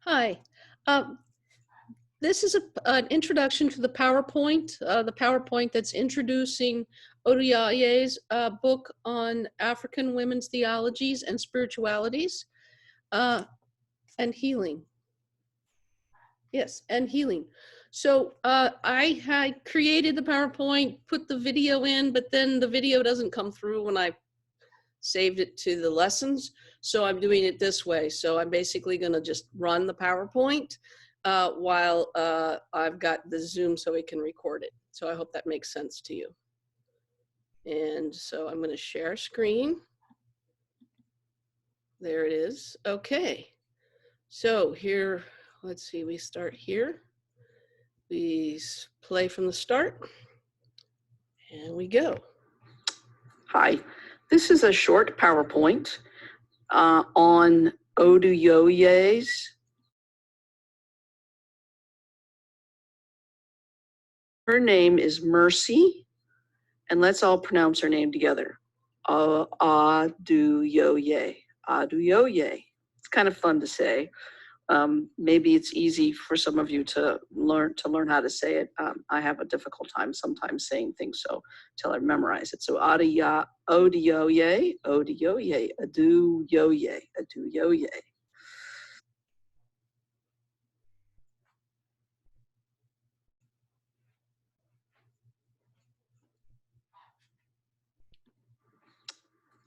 Hi. Um, this is an introduction to the PowerPoint that's introducing Odyoye's book on African women's theologies and spiritualities and healing. Yes, and healing. So I had created the PowerPoint, put the video in, but then the video doesn't come through when I saved it to the lessons. So I'm doing it this way. So I'm basically going to just run the PowerPoint while I've got the Zoom so we can record it. So I hope that makes sense to you. And so I'm going to share screen. There it is. Okay. So here, let's see, we start here. We play from the start. And we go. Hi, this is a short PowerPoint on Odyoye's Her name is Mercy, and let's all pronounce her name together. Odyoye. Odyoye. It's kind of fun to say. Maybe it's easy for some of you to learn how to say it. I have a difficult time sometimes saying things, so till I memorize it. So Odyoye, Odyoye, Odyoye, Odyoye, Odyoye.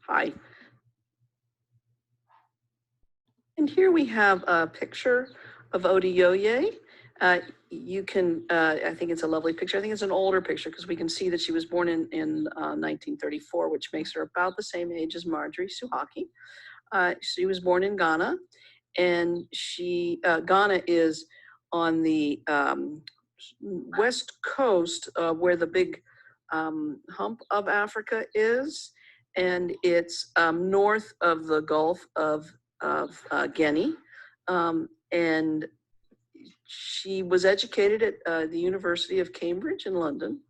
Hi. And here we have a picture of Odyoye. You can, I think it's a lovely picture. I think it's an older picture because we can see that she was born in 1934, which makes her about the same age as Marjorie Suhaki. She was born in Ghana, and Ghana is on the west coast where the big hump of Africa is, and it's north of the Gulf of Guinea, and she was educated at the University of Cambridge in London,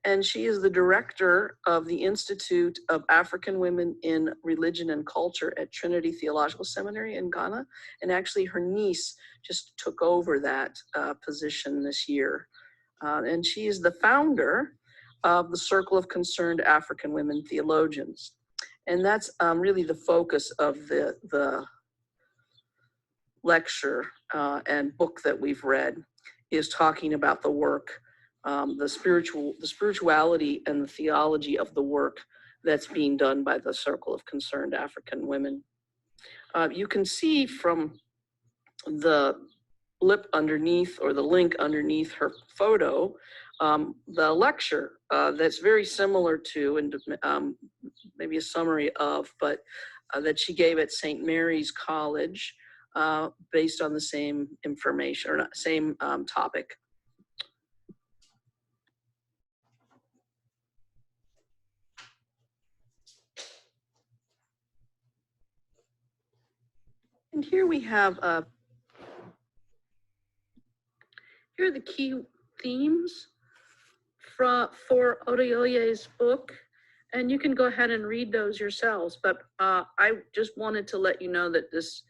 and she is the director of the Institute of African Women in Religion and Culture at Trinity Theological Seminary in Ghana, and actually her niece just took over that position this year, and she is the founder of the Circle of Concerned African Women Theologians, and that's really the focus of the lecture and book that we've read, is talking about the work, the spirituality and the theology of the work that's being done by the Circle of Concerned African Women. You can see from the blip underneath, or the link underneath her photo, the lecture that's very similar to, and maybe a summary of, but that she gave at St. Mary's College, based on the same information, or not, same topic. And here we have, here are the key themes for Odyoye's book, and you can go ahead and read those yourselves, but I just wanted to let you know that this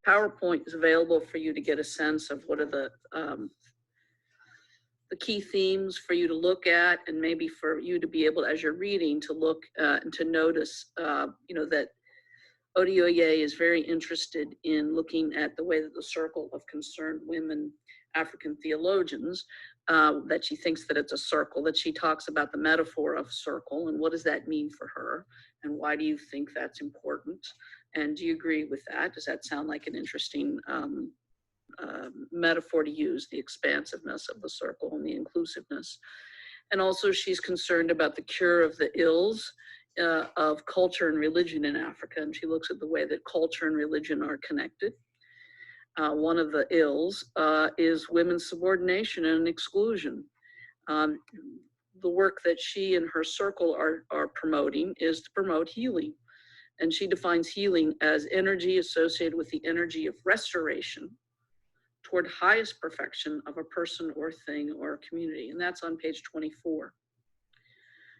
PowerPoint is available for you to get a sense of what are the key themes for you to look at, and maybe for you to be able, as you're reading, to look and to notice, that Odyoye is very interested in looking at the way that the Circle of Concerned Women African Theologians, that she thinks that it's a circle, that she talks about the metaphor of circle and what does that mean for her, and why do you think that's important, and do you agree with that? Does that sound like an interesting metaphor to use, the expansiveness of the circle and the inclusiveness? And also she's concerned about the cure of the ills of culture and religion in Africa, and she looks at the way that culture and religion are connected. One of the ills is women's subordination and exclusion. The work that she and her circle are promoting is to promote healing, and she defines healing as energy associated with the energy of restoration toward highest perfection of a person or thing or community, and that's on page 24.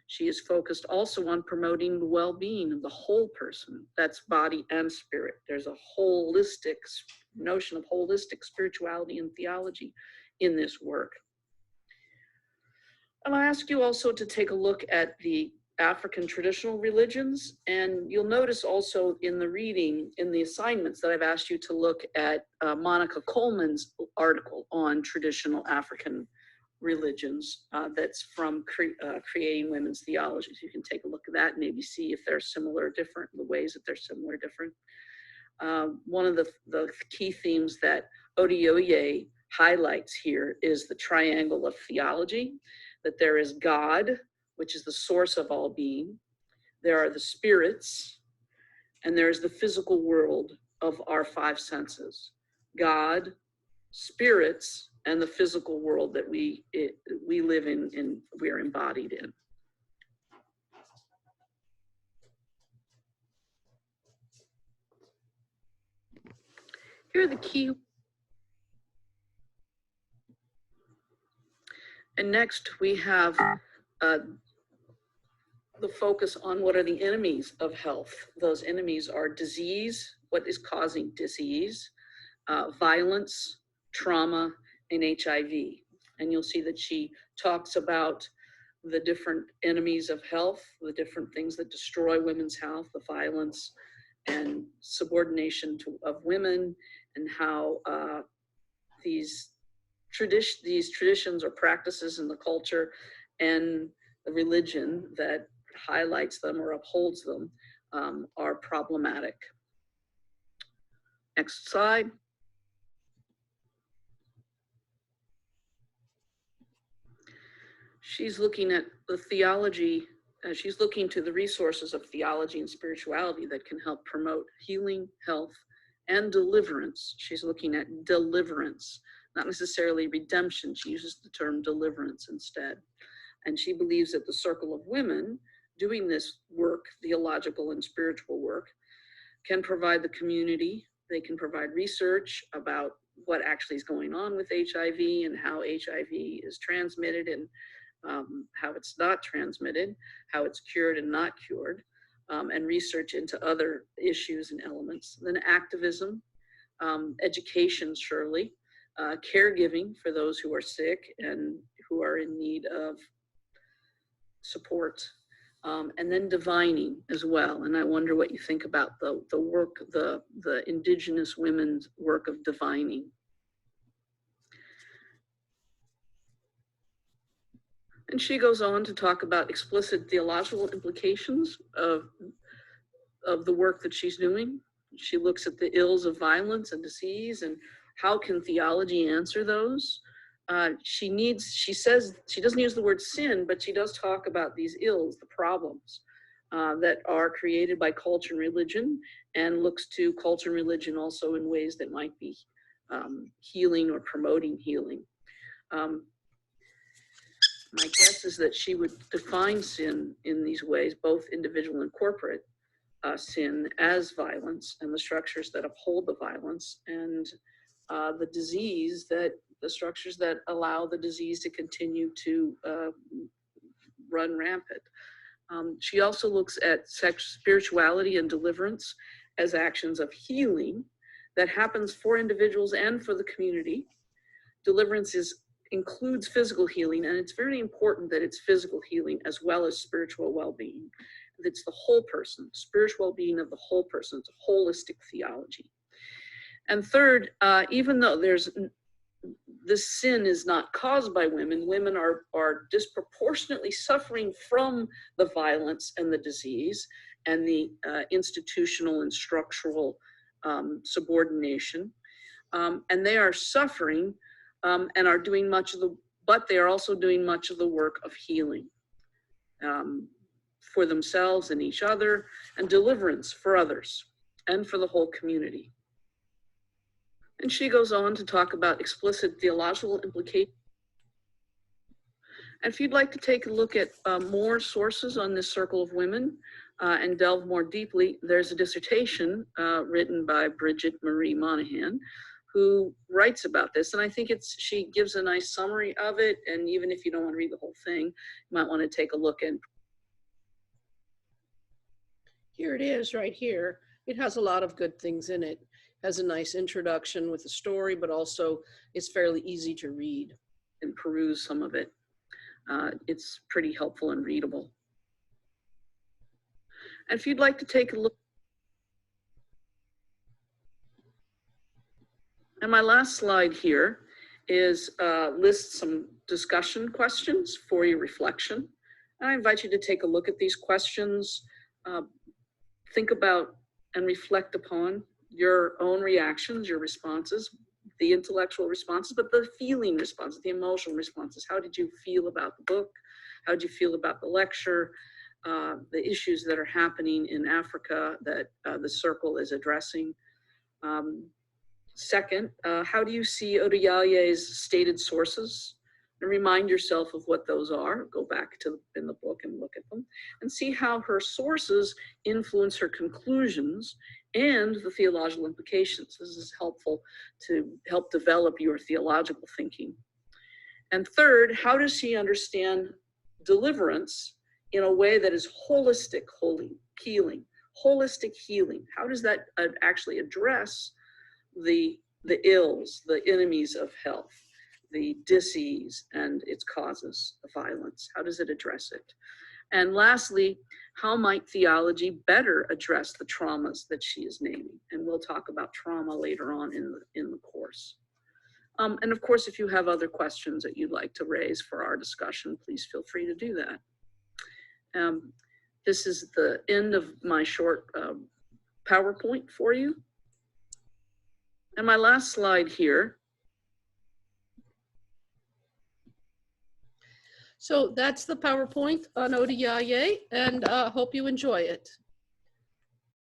She is focused also on promoting the well-being of the whole person. That's body and spirit. There's a holistic notion of holistic spirituality and theology in this work. And I ask you also to take a look at the African traditional religions, and you'll notice also in the reading, in the assignments, that I've asked you to look at Monica Coleman's article on traditional African religions that's from Creating Women's Theology. So you can take a look at that and maybe see if they're similar or different, the ways that they're similar or different. One of the key themes that Odyoye highlights here is the triangle of theology, that there is God, which is the source of all being. There are the spirits, and there's the physical world of our five senses. God, spirits, and the physical world that we live in and we're embodied in. Here are the key. And next we have the focus on what are the enemies of health. Those enemies are disease, what is causing disease, violence, trauma, and HIV. And you'll see that she talks about the different enemies of health, the different things that destroy women's health, the violence and subordination of women, and how these traditions or practices in the culture and the religion that highlights them or upholds them are problematic. Next slide. She's looking at the theology, she's looking to the resources of theology and spirituality that can help promote healing, health, and deliverance. She's looking at deliverance, not necessarily redemption. She uses the term deliverance instead. And she believes that the circle of women doing this work, theological and spiritual work, can provide the community. They can provide research about what actually is going on with HIV and how HIV is transmitted and how it's not transmitted, how it's cured and not cured, and research into other issues and elements. Then activism, education, surely, caregiving for those who are sick and who are in need of support, and then divining as well. And I wonder what you think about the work, the indigenous women's work of divining. And she goes on to talk about explicit theological implications of the work that she's doing. She looks at the ills of violence and disease and how can theology answer those. She says, she doesn't use the word sin, but she does talk about these ills, the problems that are created by culture and religion, and looks to culture and religion also in ways that might be healing or promoting healing. My guess is that she would define sin in these ways, both individual and corporate sin, as violence and the structures that uphold the violence, and the disease, that the structures that allow the disease to continue to run rampant. She also looks at spirituality and deliverance as actions of healing that happens for individuals and for the community. Deliverance includes physical healing, and it's very important that it's physical healing as well as spiritual well-being. It's the whole person, spiritual well-being of the whole person. It's a holistic theology. And third, even though this sin is not caused by women, women are disproportionately suffering from the violence and the disease and the institutional and structural subordination. And they are suffering and are doing much of but they are also doing much of the work of healing for themselves and each other, and deliverance for others and for the whole community. And she goes on to talk about explicit theological implications. And if you'd like to take a look at more sources on this circle of women and delve more deeply, there's a dissertation written by Bridget Marie Monahan, who writes about this. And I think she gives a nice summary of it. And even if you don't want to read the whole thing, you might want to take a look and Here it is right here. It has a lot of good things in it. Has a nice introduction with a story, but also it's fairly easy to read. And peruse some of it. It's pretty helpful and readable. And if you'd like to take a look, and my last slide here is lists some discussion questions for your reflection. I invite you to take a look at these questions, think about and reflect upon your own reactions, your responses, the intellectual responses, but the feeling responses, the emotional responses. How did you feel about the book? How did you feel about the lecture? The issues that are happening in Africa that the circle is addressing. Second, how do you see Odyoye's stated sources? And remind yourself of what those are. Go back to in the book and look at them and see how her sources influence her conclusions and the theological implications. This is helpful to help develop your theological thinking. And third, how does she understand deliverance in a way that is holistic healing? Holistic healing. How does that actually address the ills, the enemies of health, the disease and its causes of violence? How does it address it? And lastly, how might theology better address the traumas that she is naming? And we'll talk about trauma later on in the course. And of course, if you have other questions that you'd like to raise for our discussion, please feel free to do that. This is the end of my short PowerPoint for you. And my last slide here. So that's the PowerPoint on Odyoye, and hope you enjoy it.